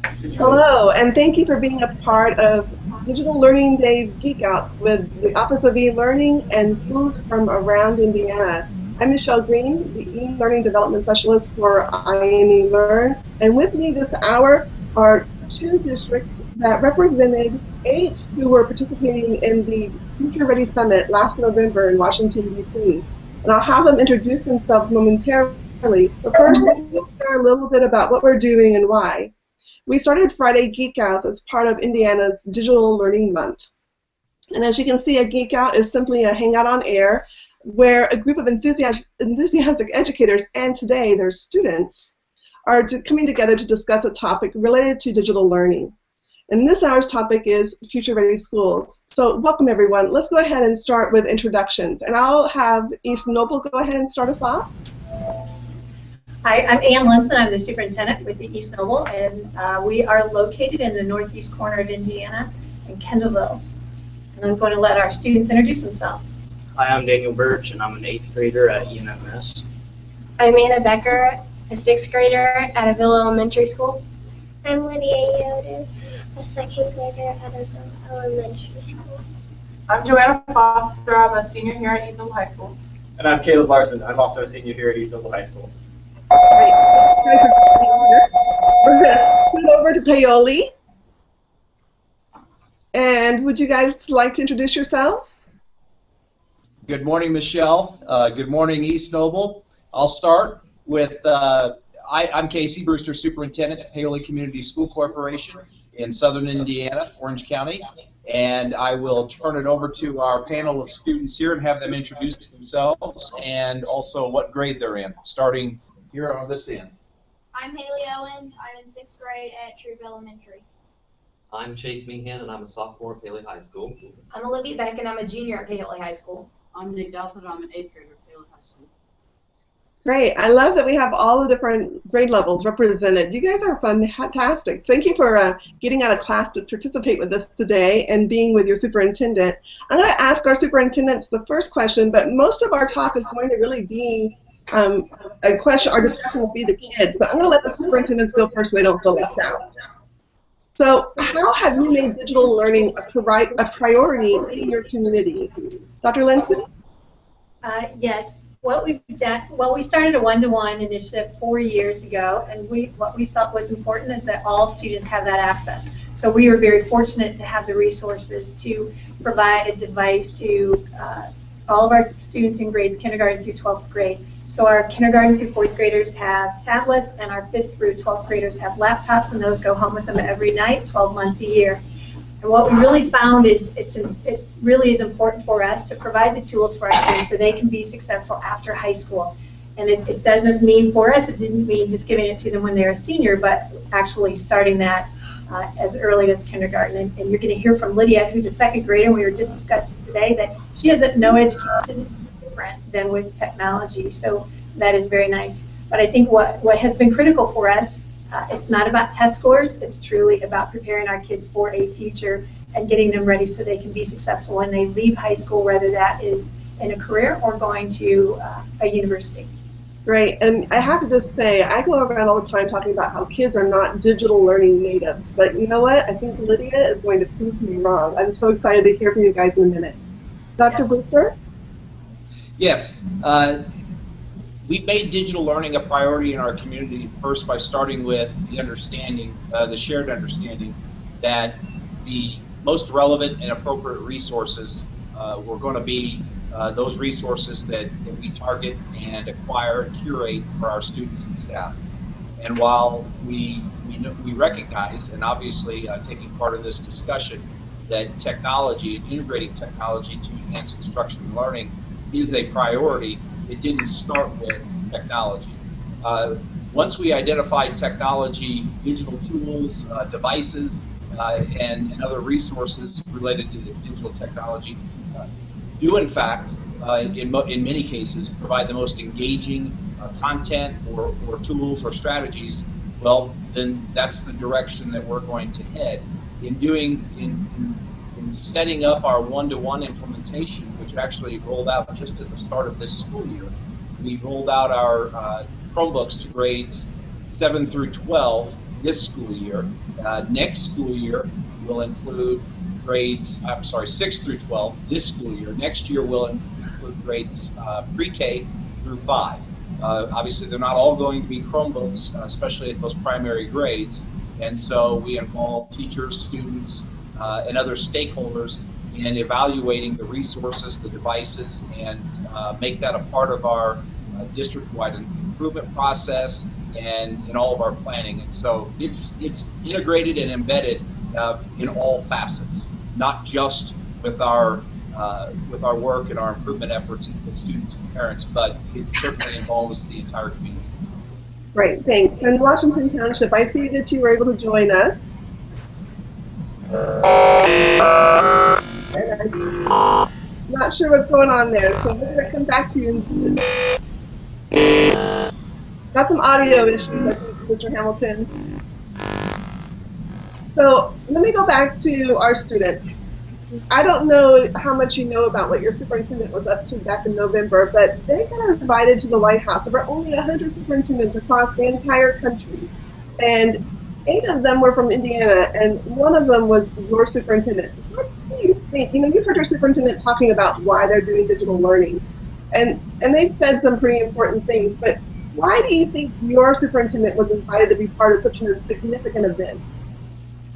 Hello, and thank you for being a part of Digital Learning Day's Geekouts with the Office of E-Learning and schools from around Indiana. I'm Michelle Green, the E-Learning Development Specialist for INE Learn, and with me this hour are two districts that represented 8 who were participating in the Future Ready Summit last November in Washington, D.C. And I'll have them introduce themselves momentarily, but first, let me share a little bit about what we're doing and why. We started Friday Geekouts as part of Indiana's Digital Learning Month. And as you can see, a Geekout is simply a hangout on air where a group of enthusiastic educators, and today their students, are coming together to discuss a topic related to digital learning. And this hour's topic is Future Ready Schools. So welcome everyone. Let's go ahead and start with introductions. And I'll have East Noble go ahead and start us off. Hi, I'm Ann Linson. I'm the superintendent with the East Noble, and we are located in the northeast corner of Indiana in Kendallville. And I'm going to let our students introduce themselves. Hi, I'm Daniel Birch, and I'm an 8th grader at UNMS. I'm Anna Becker, a 6th grader at Avila Elementary School. I'm Lydia Yoder, a 2nd grader at Avila Elementary School. I'm Joanna Foster. I'm a senior here at East Noble High School. And I'm Caleb Larson. I'm also a senior here at East Noble High School. Great. Thank you guys for being here. We're going to scoot over to Paoli. And would you guys like to introduce yourselves? Good morning, Michelle. Good morning, East Noble. I'll start with, I'm Casey Brewster, Superintendent at Paoli Community School Corporation in Southern Indiana, Orange County. And I will turn it over to our panel of students here and have them introduce themselves and also what grade they're in, starting here on this end. I'm Haley Owens. I'm in 6th grade at Troop Elementary. I'm Chase Meehan, and I'm a sophomore at Paoli High School. I'm Olivia Beck, and I'm a junior at Paoli High School. I'm Nick Delford. I'm an 8th grader at Paoli High School. Great. I love that we have all the different grade levels represented. You guys are fantastic. Thank you for getting out of class to participate with us today and being with your superintendent. I'm going to ask our superintendents the first question, but most of our talk is going to really be a question. Our discussion will be the kids, but I'm going to let the superintendents go first so they don't feel left out. So how have you made digital learning a priority in your community? Dr. Linson? Yes. What we've done, well, we started a one-to-one initiative 4 years ago, and what we felt was important is that all students have that access. So we were very fortunate to have the resources to provide a device to all of our students in grades kindergarten through 12th grade. So our kindergarten through 4th graders have tablets, and our 5th through 12th graders have laptops, and those go home with them every night, 12 months a year. And what we really found is it really is important for us to provide the tools for our students so they can be successful after high school. And it doesn't mean for us, it didn't mean just giving it to them when they're a senior, but actually starting that as early as kindergarten. And you're going to hear from Lydia, who's a 2nd grader, and we were just discussing today that she has no education different than with technology. So that is very nice. But I think what has been critical for us, it's not about test scores, it's truly about preparing our kids for a future and getting them ready so they can be successful when they leave high school, whether that is in a career or going to a university. Great, and I have to just say, I go around all the time talking about how kids are not digital learning natives, but you know what? I think Lydia is going to prove me wrong. I'm so excited to hear from you guys in a minute. Dr. Brewster? Yes. We've made digital learning a priority in our community first by starting with the understanding, the shared understanding that the most relevant and appropriate resources were going to be those resources that we target and acquire and curate for our students and staff. And while we recognize, and obviously taking part in this discussion, that technology and integrating technology to enhance instruction and learning is a priority, it didn't start with technology. Once we identified technology, digital tools, devices, and other resources related to the digital technology do in fact, in many cases, provide the most engaging content or tools or strategies, well, then that's the direction that we're going to head. In setting up our one-to-one implementation, which actually rolled out just at the start of this school year, we rolled out our Chromebooks to grades 7 through 12 this school year. Next school year will include grades, 6 through 12 this school year. Next year will include grades pre-K through 5. Obviously, they're not all going to be Chromebooks, especially at those primary grades, and so we involve teachers, students, and other stakeholders in evaluating the resources, the devices, and make that a part of our district-wide improvement process and in all of our planning. And so it's integrated and embedded in all facets, not just with our work and our improvement efforts with students and parents, but it certainly involves the entire community. Great, thanks. And Washington Township, I see that you were able to join us. Not sure what's going on there, so we're going to come back to you. Got some audio issues, I think, Mr. Hamilton. So let me go back to our students. I don't know how much you know about what your superintendent was up to back in November, but they got invited to the White House. There were only 100 superintendents across the entire country, and 8 of them were from Indiana, and 1 of them was your superintendent. What do you think? You know, you've heard your superintendent talking about why they're doing digital learning, and they've said some pretty important things, but why do you think your superintendent was invited to be part of such a significant event?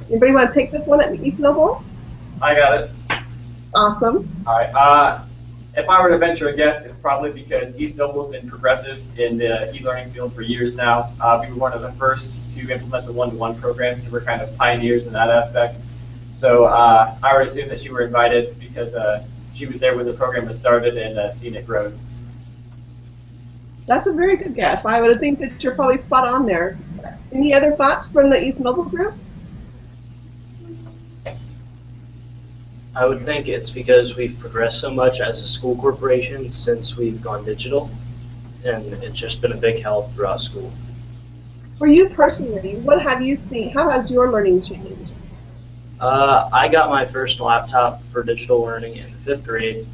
Anybody want to take this one at the East Noble? I got it. Awesome. All right. If I were to venture a guess, it's probably because East Noble's been progressive in the e-learning field for years now. We were one of the first to implement the one-to-one program, so we're kind of pioneers in that aspect. So I would assume that you were invited because she was there when the program was started and seen it grow. That's a very good guess. I would think that you're probably spot on there. Any other thoughts from the East Noble group? I would think it's because we've progressed so much as a school corporation since we've gone digital, and it's just been a big help throughout school. For you personally, what have you seen? How has your learning changed? I got my first laptop for digital learning in 5th grade,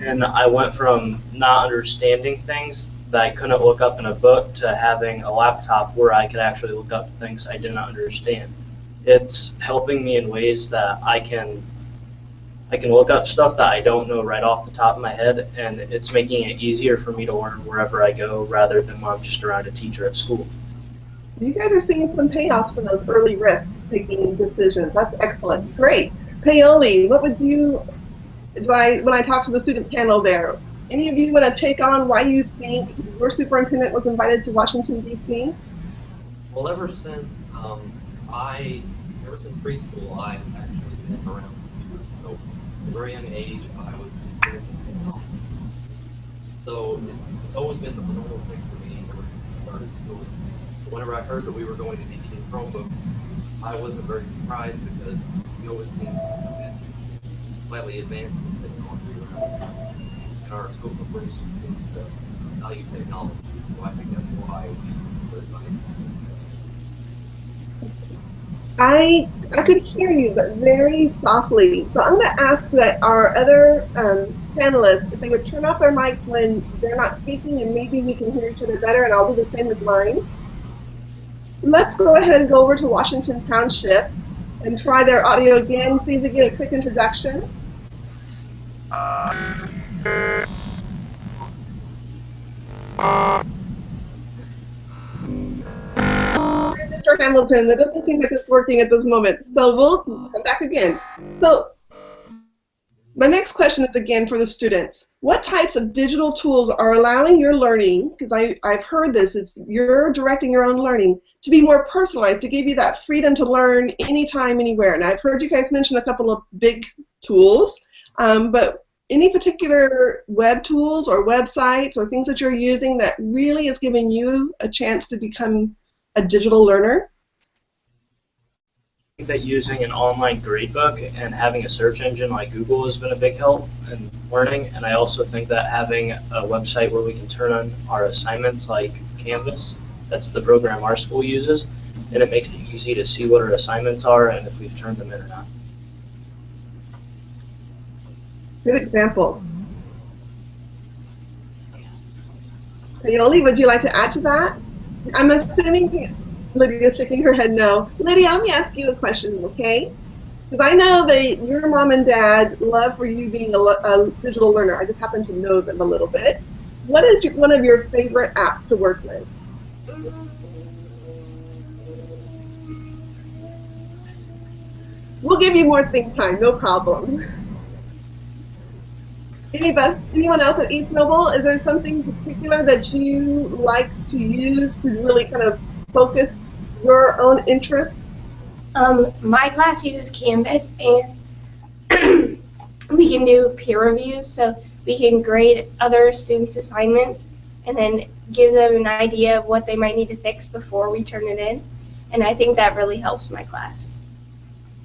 and I went from not understanding things that I couldn't look up in a book to having a laptop where I could actually look up things I didn't understand. It's helping me in ways that I can look up stuff that I don't know right off the top of my head, and it's making it easier for me to learn wherever I go rather than when I'm just around a teacher at school. You guys are seeing some payoffs from those early risk-taking decisions. That's excellent. Great. Paoli, what would you, when I talk to the student panel there, any of you want to take on why you think your superintendent was invited to Washington, D.C.? Well, ever since preschool, I've actually been around computers. So at a very young age, I was very technology. So it's always been the normal thing for me ever since I started school. Whenever I heard that we were going to be getting Chromebooks, I wasn't very surprised because we always seem to be slightly advanced in technology around. And our school corporation seems to value technology. So I think that's why we were invited. I could hear you, but very softly. So I'm going to ask that our other panelists, if they would turn off their mics when they're not speaking, and maybe we can hear each other better, and I'll do the same with mine. Let's go ahead and go over to Washington Township and try their audio again, see if we get a quick introduction. Mr. Hamilton, it doesn't seem like it's working at this moment, so we'll come back again. So my next question is again for the students. What types of digital tools are allowing your learning, because I've heard this, it's you're directing your own learning, to be more personalized, to give you that freedom to learn anytime, anywhere? And I've heard you guys mention a couple of big tools, but any particular web tools or websites or things that you're using that really is giving you a chance to become a digital learner? I think that using an online gradebook and having a search engine like Google has been a big help in learning, and I also think that having a website where we can turn on our assignments like Canvas, that's the program our school uses, and it makes it easy to see what our assignments are and if we've turned them in or not. Good example. Paoli, would you like to add to that? I'm assuming Lydia's shaking her head no. Lydia, let me ask you a question, okay? Because I know that your mom and dad love for you being a digital learner. I just happen to know them a little bit. What is one of your favorite apps to work with? We'll give you more think time, no problem. Anyone else at East Noble? Is there something particular that you like to use to really kind of focus your own interests? My class uses Canvas, and we can do peer reviews, so we can grade other students' assignments and then give them an idea of what they might need to fix before we turn it in. And I think that really helps my class.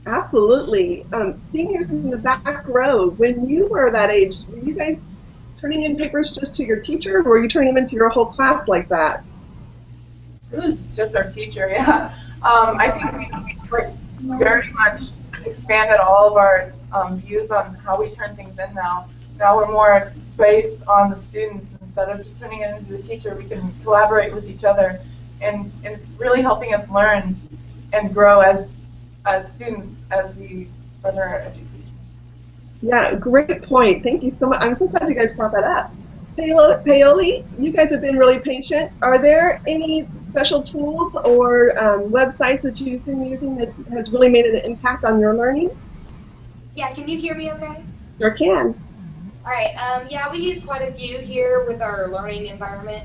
Absolutely. Seniors in the back row, when you were that age, were you guys turning in papers just to your teacher, or were you turning them into your whole class like that? It was just our teacher, yeah. I think we very much expanded all of our views on how we turn things in now. Now we're more based on the students. Instead of just turning it into the teacher, we can collaborate with each other. And it's really helping us learn and grow as students as we further our education. Yeah, great point. Thank you so much. I'm so glad you guys brought that up. Paoli, you guys have been really patient. Are there any special tools or websites that you've been using that has really made an impact on your learning? Yeah, can you hear me okay? Sure can. All right, yeah, we use quite a few here with our learning environment.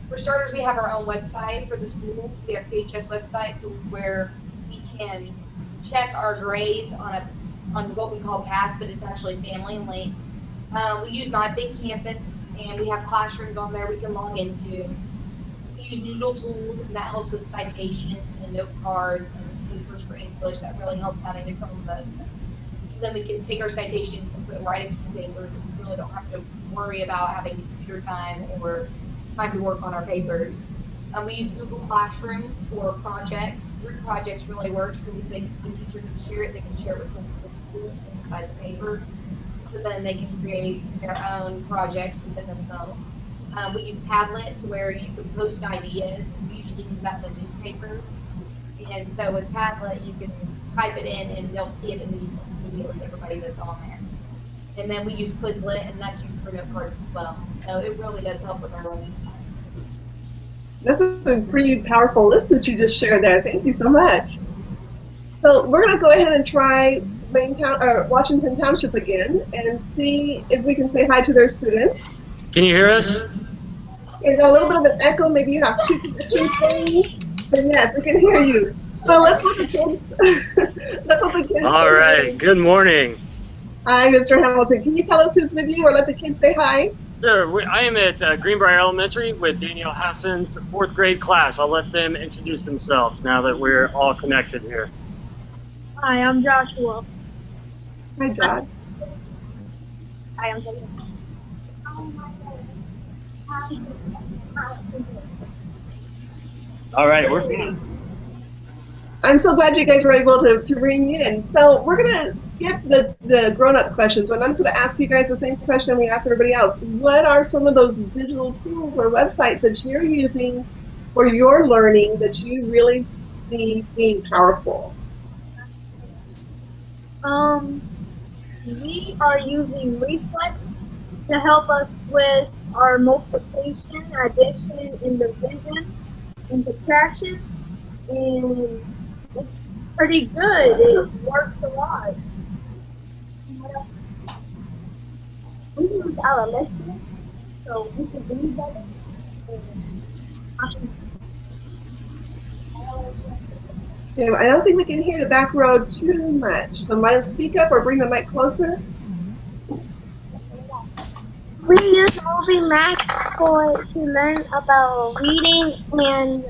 For starters, we have our own website for the school. We have PHS website, so where we can check our grades on what we call pass, but it's actually family link. We use My Big Campus, and we have classrooms on there we can log into. We use Noodle tools, and that helps with citations and note cards and papers for English. That really helps having the Chromebook. Then we can take our citations and put it right into the papers. We really don't have to worry about having computer time or time to work on our papers. We use Google Classroom for projects. Group projects really works because if the teacher can share it, they can share it with the school inside the paper. So then they can create their own projects within themselves. We use Padlet to where you can post ideas. We usually use that in the newspaper. And so with Padlet, you can type it in and they'll see it immediately, everybody that's on there. And then we use Quizlet, and that's used for note cards as well. So it really does help with our learning. That's a pretty powerful list that you just shared there. Thank you so much. So we're going to go ahead and try Washington Township again and see if we can say hi to their students. Can you hear us? There's a little bit of an echo. Maybe you have two connections going, but yes, we can hear you. So let's let the kids. All right. Good morning. Hi, Mr. Hamilton. Can you tell us who's with you, or let the kids say hi? Sure. I am at Greenbrier Elementary with Danielle Hassan's 4th grade class. I'll let them introduce themselves now that we're all connected here. Hi, I'm Joshua. Hi, Josh. Hi, I'm Taylor. All right, we're good. I'm so glad you guys were able to ring in. So we're going to skip the grown-up questions, and I'm just going to ask you guys the same question we asked everybody else. What are some of those digital tools or websites that you're using for your learning that you really see being powerful? We are using Reflex to help us with our multiplication, addition, and division, and subtraction, and it's pretty good. It works a lot. What else? We use our lesson, so we can do better. Yeah, I don't think we can hear the back row too much. So might speak up or bring the mic closer. We use Movie Max to learn about reading and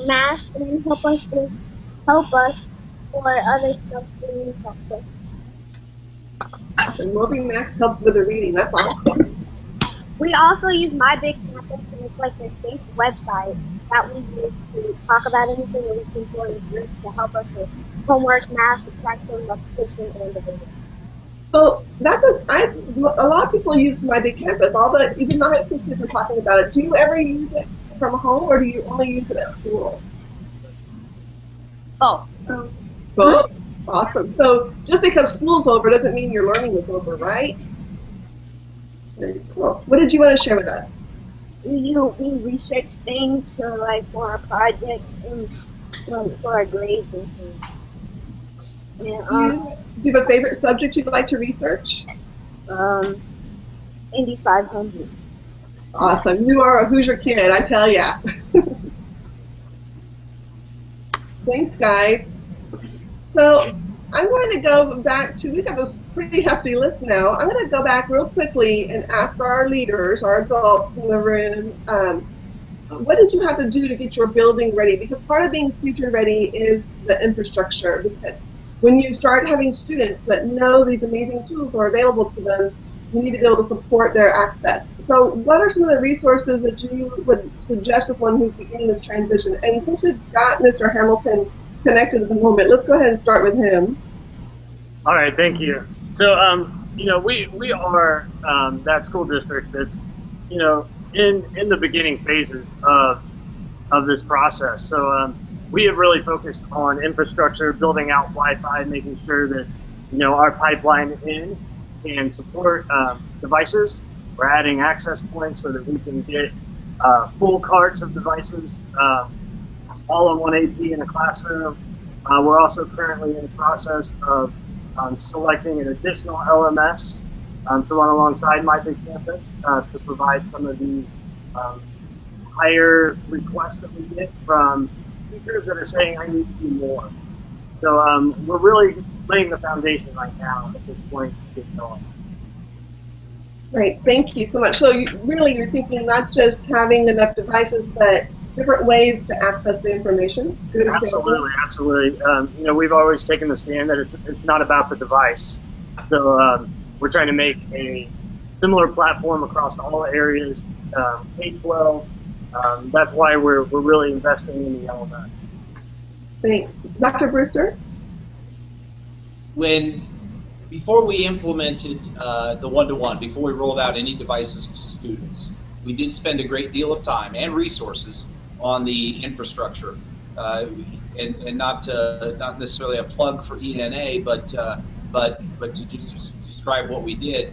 math, and help us for other stuff we help with. And Movie Max helps with the reading. That's awesome. We also use My Big Campus, and it's like a safe website that we use to talk about anything that we can join groups to help us with homework, math, subtraction, multiplication, and division. So that's a lot of people use My Big Campus. Even the high school kids are talking about it. Do you ever use it from home, or do you only use it at school? Oh. Both? Awesome. So just because school's over doesn't mean your learning is over, right? Very cool. What did you want to share with us? We research things so like for our projects and for our grades and things. And, do you have a favorite subject you'd like to research? Indy 500. Awesome. You are a Hoosier kid, I tell ya. Thanks, guys. So I'm going to go back to, we've got this pretty hefty list now. I'm going to go back real quickly and ask our leaders, our adults in the room, what did you have to do to get your building ready? Because part of being future ready is the infrastructure. Because when you start having students that know these amazing tools are available to them, you need to be able to support their access. So what are some of the resources that you would suggest as one who's beginning this transition? And since we've got Mr. Hamilton connected at the moment, let's go ahead and start with him. All right, thank you. So, you know, we are that school district that's, you know, in the beginning phases of this process. So we have really focused on infrastructure, building out Wi-Fi, making sure that, you know, our pipeline in can support devices. We're adding access points so that we can get full carts of devices all on one AP in a classroom. We're also currently in the process of selecting an additional LMS to run alongside My Big Campus to provide some of the higher requests that we get from teachers that are saying, I need to do more. So we're really laying the foundation right now at this point to get going. Great, thank you so much. So you're thinking not just having enough devices, but different ways to access the information? Good absolutely, absolutely. You know, we've always taken the stand that it's not about the device. So we're trying to make a similar platform across all areas, K-12. That's why we're really investing in the LMS. Thanks. Dr. Brewster? Before we implemented the one-to-one, before we rolled out any devices to students, we did spend a great deal of time and resources on the infrastructure, and not necessarily a plug for ENA, but to just describe what we did.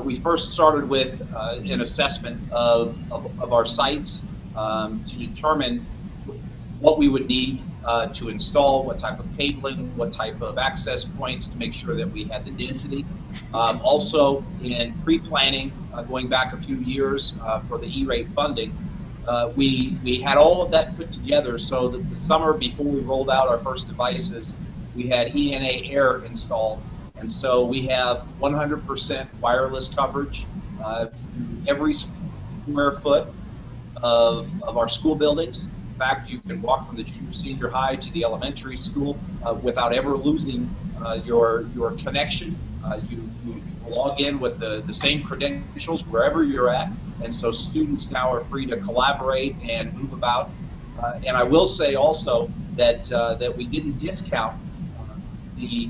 We first started with an assessment of our sites to determine what we would need to install, what type of cabling, what type of access points to make sure that we had the density. Also, in pre-planning, going back a few years for the E-rate funding, we had all of that put together so that the summer before we rolled out our first devices, we had ENA Air installed. And so we have 100% wireless coverage through every square foot of our school buildings. In fact, you can walk from the junior senior high to the elementary school without ever losing your connection. You log in with the same credentials wherever you're at, and so students now are free to collaborate and move about. And I will say also that we didn't discount the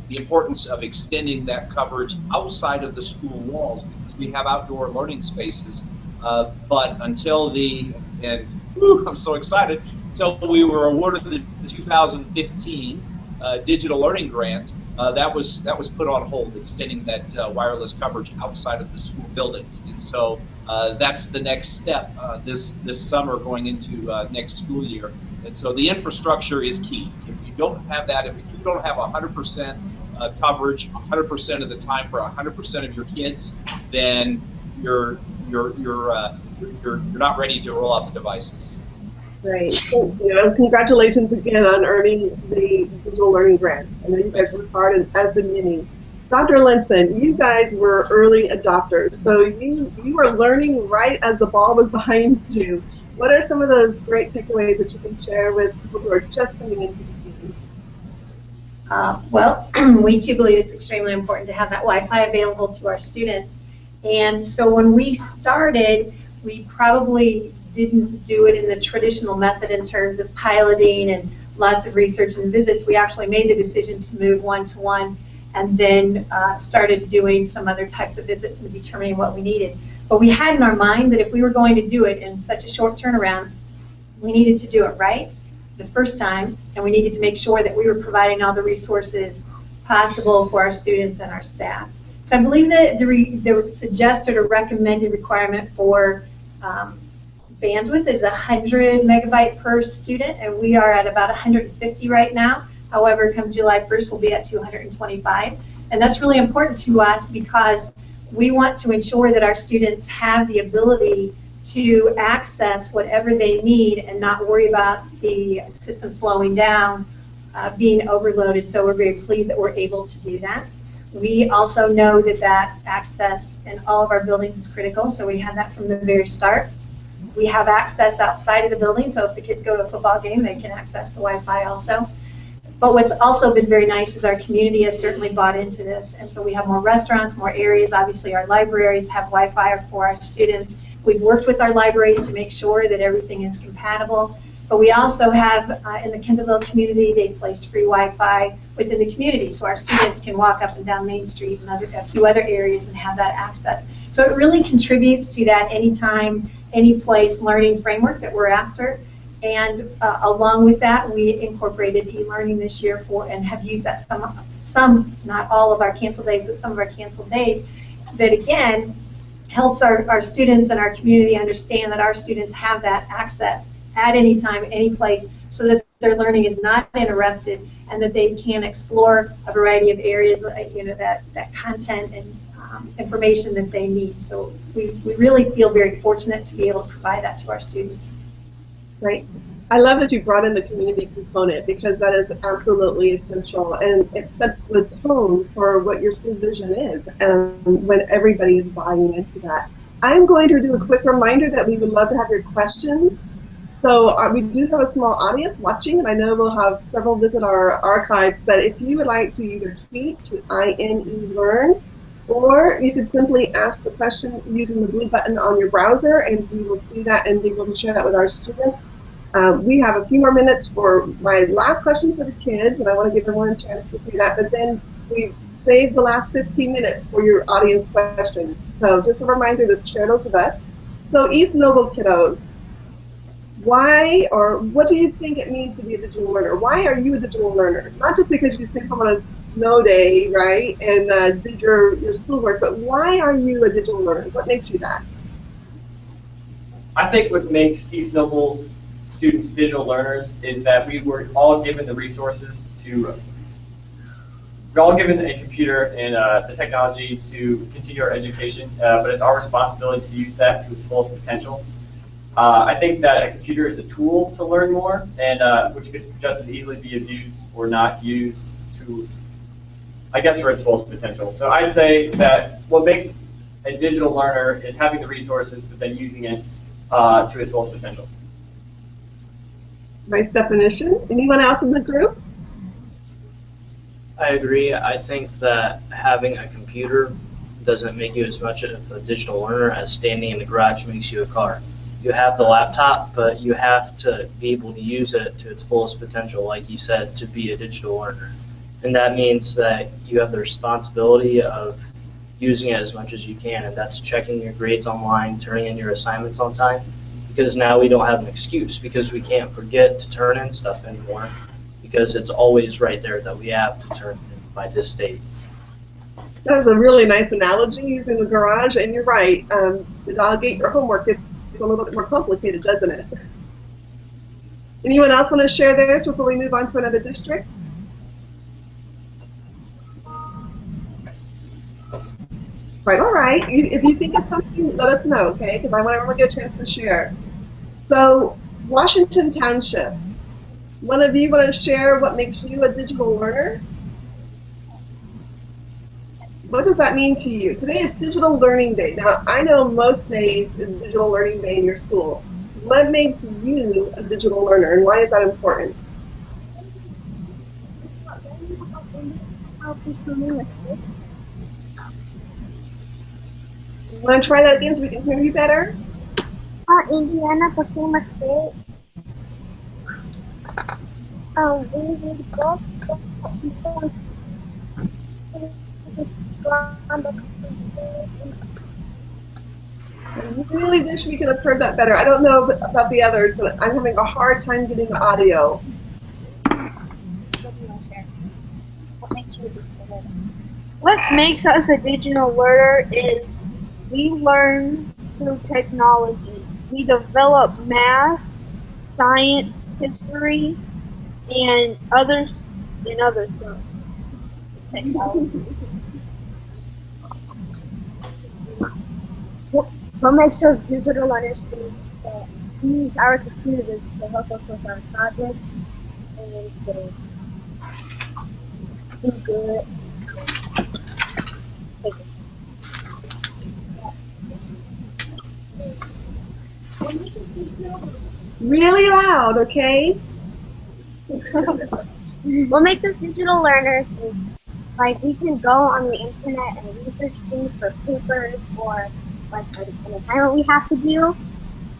importance of extending that coverage outside of the school walls, because we have outdoor learning spaces. But until I'm so excited, until we were awarded the 2015 digital learning grant, that was put on hold, extending that wireless coverage outside of the school buildings. And so that's the next step this summer going into next school year. And so the infrastructure is key. If you don't have that, if you don't have 100% coverage 100% of the time for 100% of your kids, then you're not ready to roll out the devices. Great. Thank you. And congratulations again on earning the digital learning grants. I know you guys worked hard, and as did many. Dr. Linson, you guys were early adopters, so you were learning right as the ball was behind you. What are some of those great takeaways that you can share with people who are just coming into the team? Well, we too believe it's extremely important to have that Wi-Fi available to our students. And so when we started, we probably didn't do it in the traditional method in terms of piloting and lots of research and visits. We actually made the decision to move one-to-one and then started doing some other types of visits and determining what we needed. But we had in our mind that if we were going to do it in such a short turnaround, we needed to do it right the first time, and we needed to make sure that we were providing all the resources possible for our students and our staff. So I believe that the suggested or recommended requirement for bandwidth is 100 megabyte per student, and we are at about 150 right now. However, come July 1st, we'll be at 225. And that's really important to us because we want to ensure that our students have the ability to access whatever they need and not worry about the system slowing down, being overloaded. So we're very pleased that we're able to do that. We also know that that access in all of our buildings is critical, so we have that from the very start. We have access outside of the building, so if the kids go to a football game, they can access the Wi-Fi also. But what's also been very nice is our community has certainly bought into this, and so we have more restaurants, more areas. Obviously, our libraries have Wi-Fi for our students. We've worked with our libraries to make sure that everything is compatible. But we also have, in the Kendallville community, they placed free Wi-Fi within the community, so our students can walk up and down Main Street and a few other areas and have that access. So it really contributes to that anytime, any place learning framework that we're after. And along with that, we incorporated e-learning this year and have used that some, not all of our canceled days, but some of our canceled days, that again helps our students and our community understand that our students have that access at any time, any place, so that their learning is not interrupted and that they can explore a variety of areas, that content and information that they need. So we really feel very fortunate to be able to provide that to our students. Right. I love that you brought in the community component because that is absolutely essential, and it sets the tone for what your school vision is when everybody is buying into that. I'm going to do a quick reminder that we would love to have your questions. So we do have a small audience watching, and I know we'll have several visit our archives, but if you would like to either tweet to INELearn, or you could simply ask the question using the blue button on your browser, and we will see that and be able to share that with our students. We have a few more minutes for my last question for the kids, and I want to give everyone a chance to do that, but then we saved the last 15 minutes for your audience questions. So just a reminder to share those with us. So East Noble kiddos, why or what do you think it means to be a digital learner? Why are you a digital learner? Not just because you stayed home on a snow day, right, and did your schoolwork, but why are you a digital learner? What makes you that? I think what makes East Noble's students digital learners is that we were all given the resources we're all given a computer and the technology to continue our education, but it's our responsibility to use that to its fullest potential. I think that a computer is a tool to learn more, and which could just as easily be abused or not used to, I guess, for its fullest potential. So I'd say that what makes a digital learner is having the resources, but then using it to its fullest potential. Nice definition. Anyone else in the group? I agree. I think that having a computer doesn't make you as much of a digital learner as standing in the garage makes you a car. You have the laptop, but you have to be able to use it to its fullest potential, like you said, to be a digital learner. And that means that you have the responsibility of using it as much as you can, and that's checking your grades online, turning in your assignments on time, because now we don't have an excuse, because we can't forget to turn in stuff anymore, because it's always right there that we have to turn in by this date. That was a really nice analogy using the garage, and you're right. To delegate your homework, it's a little bit more complicated, doesn't it? Anyone else want to share theirs before we move on to another district? Right, all right. If you think of something, let us know, okay? Because I want everyone to get a chance to share. So, Washington Township. One of you want to share what makes you a digital learner? What does that mean to you? Today is Digital Learning Day. Now, I know most days is Digital Learning Day in your school. What makes you a digital learner, and why is that important? Want to try that again so we can hear you better? Indiana became a state. We read books. I really wish we could have heard that better. I don't know about the others, but I'm having a hard time getting the audio. What makes us a digital learner is we learn through technology. We develop math, science, history, and other stuff. Technology. What makes us digital learners is that we use our computers to help us with our projects and to do good. Really loud, okay? What makes us digital learners is like we can go on the internet and research things for papers or like an assignment we have to do.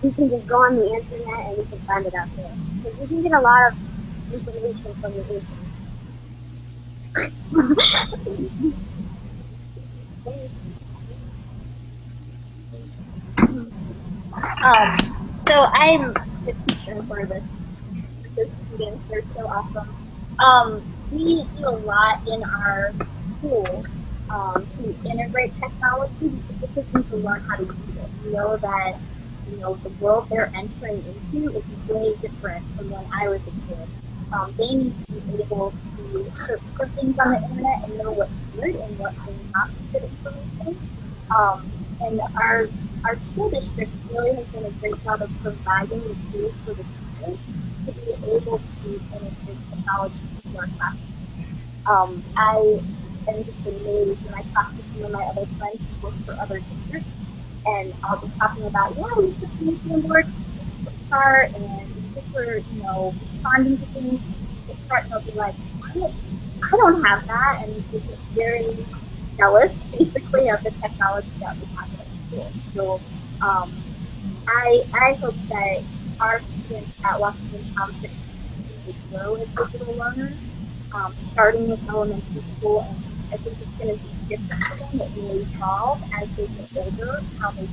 We can just go on the internet and we can find it out there. Because you can get a lot of information from the internet. So I'm the teacher for the students. They're so awesome. We do a lot in our school to integrate technology because they need to learn how to use it. We know that the world they're entering into is way different from when I was a kid. They need to be able to search for things on the internet and know what's good and what may not be good information. And our school district really has done a great job of providing the tools for the teachers to be able to integrate technology into our classes. I am just amazed when I talk to some of my other friends who work for other districts, and I'll be talking about, yeah, we use the communication board to chart and for responding to things with chart, and they'll be like, I don't have that, and they get very jealous, basically, of the technology that we have at school. So I hope that our students at Washington Township continue to grow as digital learners, starting with elementary school, and I think it's going to be different for them. It will evolve as they get older, how they do.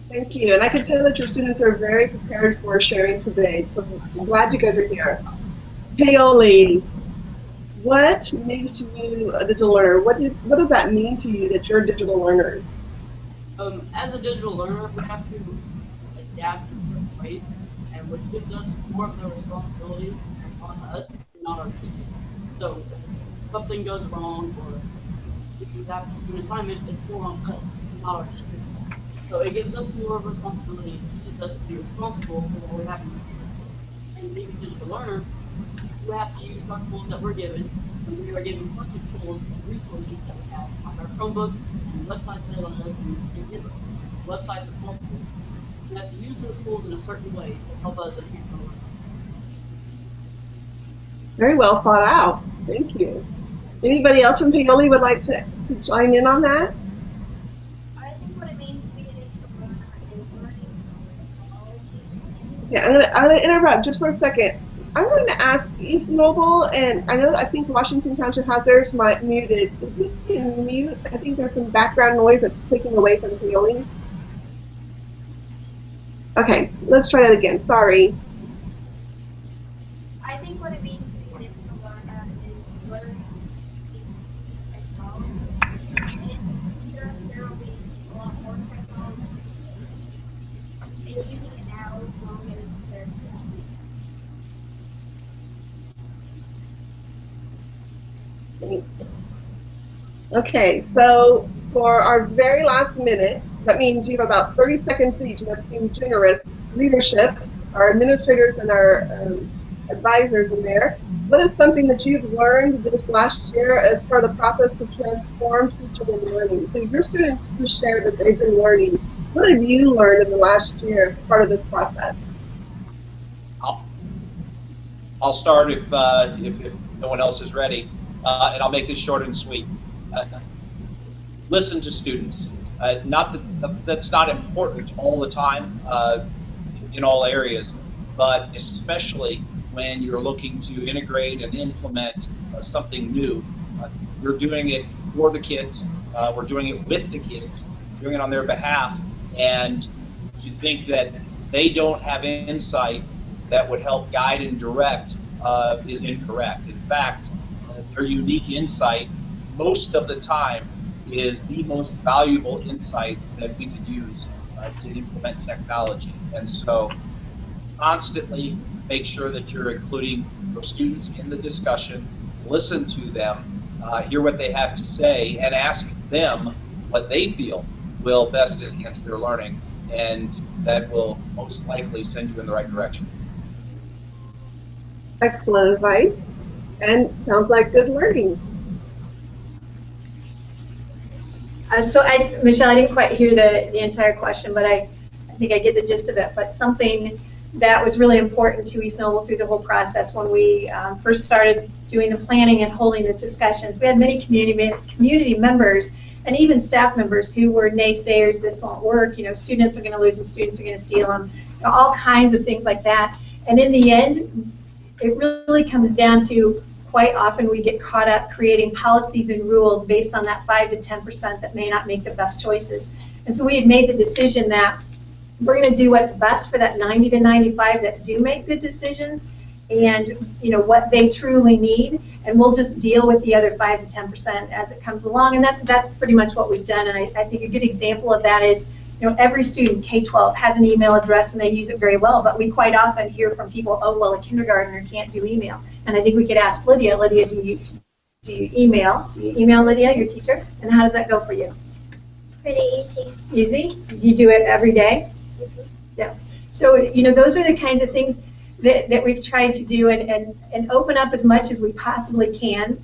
Thank you. And I can tell that your students are very prepared for sharing today. So I'm glad you guys are here. Paoli, what makes you a digital learner? What does that mean to you that you're digital learners? As a digital learner, we have to adapt in certain ways, and which gives us more of the responsibility on us, not our teachers. So if something goes wrong, or if we have to do an assignment, it's more on us, not our teachers. So it gives us more of a responsibility, it teaches us to be responsible for what we have to do. And being a digital learner, we have to use our tools that we're given, and we are given plenty of tools and resources that we have on our Chromebooks and websites that let us use computer. Websites are multiple. We have to use those tools in a certain way to help us enhance our learning. Very well thought out. Thank you. Anybody else from Paoli would like to chime in on that? I think what it means to be a digital learner is learning technology. Yeah, I'm gonna interrupt just for a second. I'm going to ask East Mobile, and I think Washington Township has theirs muted. If we can mute, I think there's some background noise that's taking away from Paoli. Okay, let's try that again. Sorry. I think what it means to be a digital learner is learning technology. And in the future, there will be a lot more technology. And using it now as long as there's Thanks. Okay, so for our very last minute, that means we have about 30 seconds each, and that's being generous. Leadership, our administrators and our advisors in there. What is something that you've learned this last year as part of the process to transform teaching and learning? So your students just shared that they've been learning. What have you learned in the last year as part of this process? I'll start if no one else is ready, and I'll make this short and sweet. Listen to students. Not that's not important all the time in all areas, but especially when you're looking to integrate and implement something new. We're doing it for the kids. We're doing it with the kids. doing it on their behalf, and to think that they don't have insight that would help guide and direct is incorrect. In fact, their unique insight most of the time is the most valuable insight that we can use to implement technology. And so constantly make sure that you're including your students in the discussion, listen to them, hear what they have to say, and ask them what they feel will best enhance their learning, and that will most likely send you in the right direction. Excellent advice, and sounds like good learning. Michelle, I didn't quite hear the entire question, but I think I get the gist of it. But something that was really important to East Noble through the whole process when we first started doing the planning and holding the discussions, we had many community members and even staff members who were naysayers, this won't work, students are going to lose them, students are going to steal them, all kinds of things like that. And in the end, it really comes down to quite often we get caught up creating policies and rules based on that 5 to 10% that may not make the best choices. And so we had made the decision that we're going to do what's best for that 90 to 95 that do make good decisions and what they truly need, and we'll just deal with the other 5 to 10% as it comes along. And that's pretty much what we've done. And I think a good example of that is every student, K-12, has an email address and they use it very well, but we quite often hear from people, oh, well, a kindergartner can't do email. And I think we could ask Lydia, do you email? Do you email Lydia, your teacher? And how does that go for you? Pretty easy. Easy? Do you do it every day? Mm-hmm. Yeah. So, those are the kinds of things that we've tried to do and open up as much as we possibly can,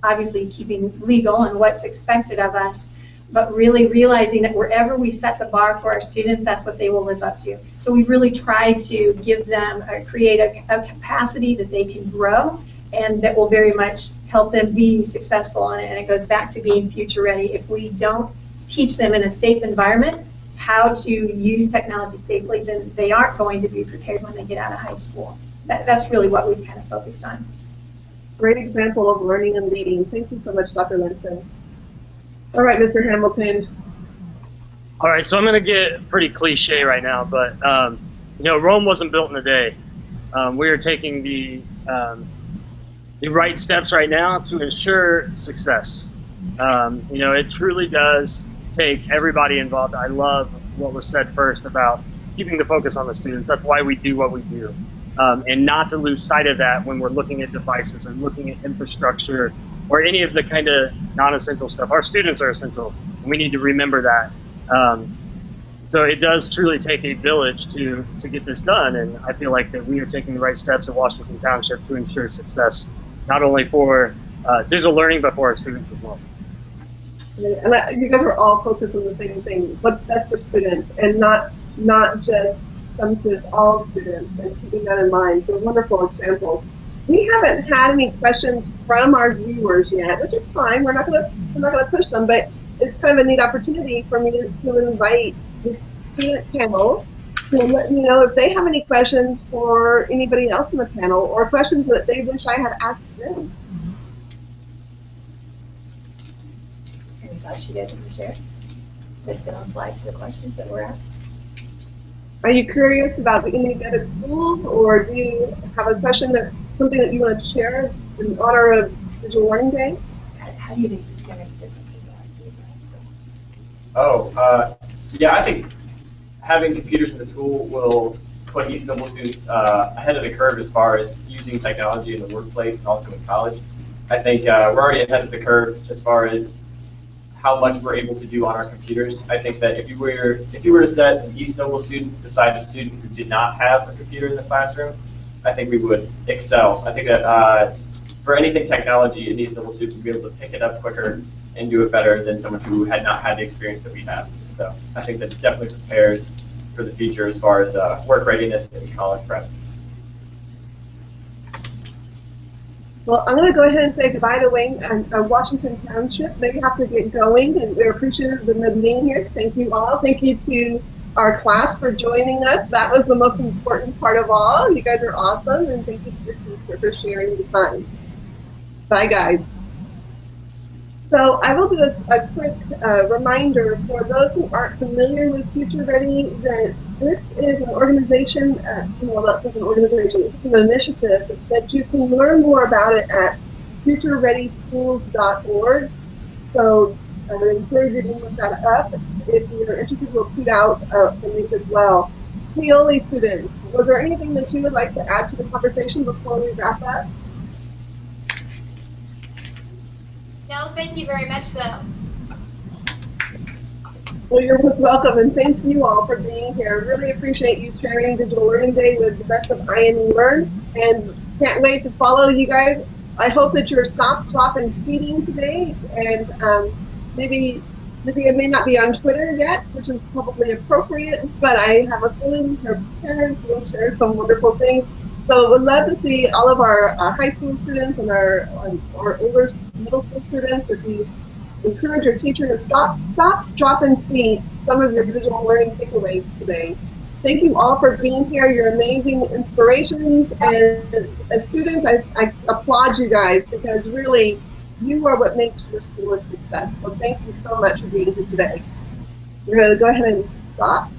obviously keeping legal and what's expected of us, but really realizing that wherever we set the bar for our students, that's what they will live up to. So we've really tried to give them, create a capacity that they can grow and that will very much help them be successful. And it goes back to being future ready. If we don't teach them in a safe environment how to use technology safely, then they aren't going to be prepared when they get out of high school. That's really what we've kind of focused on. Great example of learning and leading. Thank you so much, Dr. Linson. All right, Mr. Hamilton. All right, so I'm going to get pretty cliche right now, but Rome wasn't built in a day. We are taking the right steps right now to ensure success. It truly does take everybody involved. I love what was said first about keeping the focus on the students. That's why we do what we do. And not to lose sight of that when we're looking at devices or looking at infrastructure or any of the kind of non-essential stuff. Our students are essential, and we need to remember that. So it does truly take a village to get this done, and I feel like that we are taking the right steps at Washington Township to ensure success, not only for digital learning, but for our students as well. And you guys are all focused on the same thing, what's best for students, and not just some students, all students, and keeping that in mind. So wonderful examples. We haven't had any questions from our viewers yet, which is fine. We're not gonna push them, but it's kind of a neat opportunity for me to invite the student panels to let me know if they have any questions for anybody else in the panel or questions that they wish I had asked them. Any thoughts you guys want to share that don't apply to the questions that were asked? Are you curious about the independent schools, or do you have a question something that you want to share in honor of Digital Learning Day? How do you think this is going to make a difference in high school? Yeah, I think having computers in the school will put East Noble students ahead of the curve as far as using technology in the workplace and also in college. I think we're already ahead of the curve as far as how much we're able to do on our computers. I think that if you were to set an East Noble student beside a student who did not have a computer in the classroom, I think we would excel. I think that for anything technology, an East Noble student would be able to pick it up quicker and do it better than someone who had not had the experience that we have. So I think that's definitely prepared for the future as far as work readiness and college prep. Well, I'm going to go ahead and say goodbye to Wayne and Washington Township. They have to get going, and we're appreciative of them being here. Thank you all. Thank you to our class for joining us. That was the most important part of all. You guys are awesome, and thank you to the teacher for sharing the time. Bye, guys. So I will do a quick reminder for those who aren't familiar with Future Ready that this is an organization, well, not such an organization, it's an initiative that you can learn more about it at futurereadyschools.org. So I would encourage you to look that up. If you're interested, we'll tweet out the link as well. Paoli students, was there anything that you would like to add to the conversation before we wrap up? No, thank you very much, though. Well, you're most welcome, and thank you all for being here. Really appreciate you sharing Digital Learning Day with the rest of INE Learn, and can't wait to follow you guys. I hope that you're stop, drop, and tweeting today, and maybe it may not be on Twitter yet, which is probably appropriate, but I have a feeling her parents will share some wonderful things. So we'd love to see all of our high school students and our older middle school students, if you encourage your teacher to stop, drop, and tweet some of your digital learning takeaways today. Thank you all for being here. You're amazing inspirations, and as students, I applaud you guys, because really, you are what makes your school a success. So thank you so much for being here today. We're going to go ahead and stop.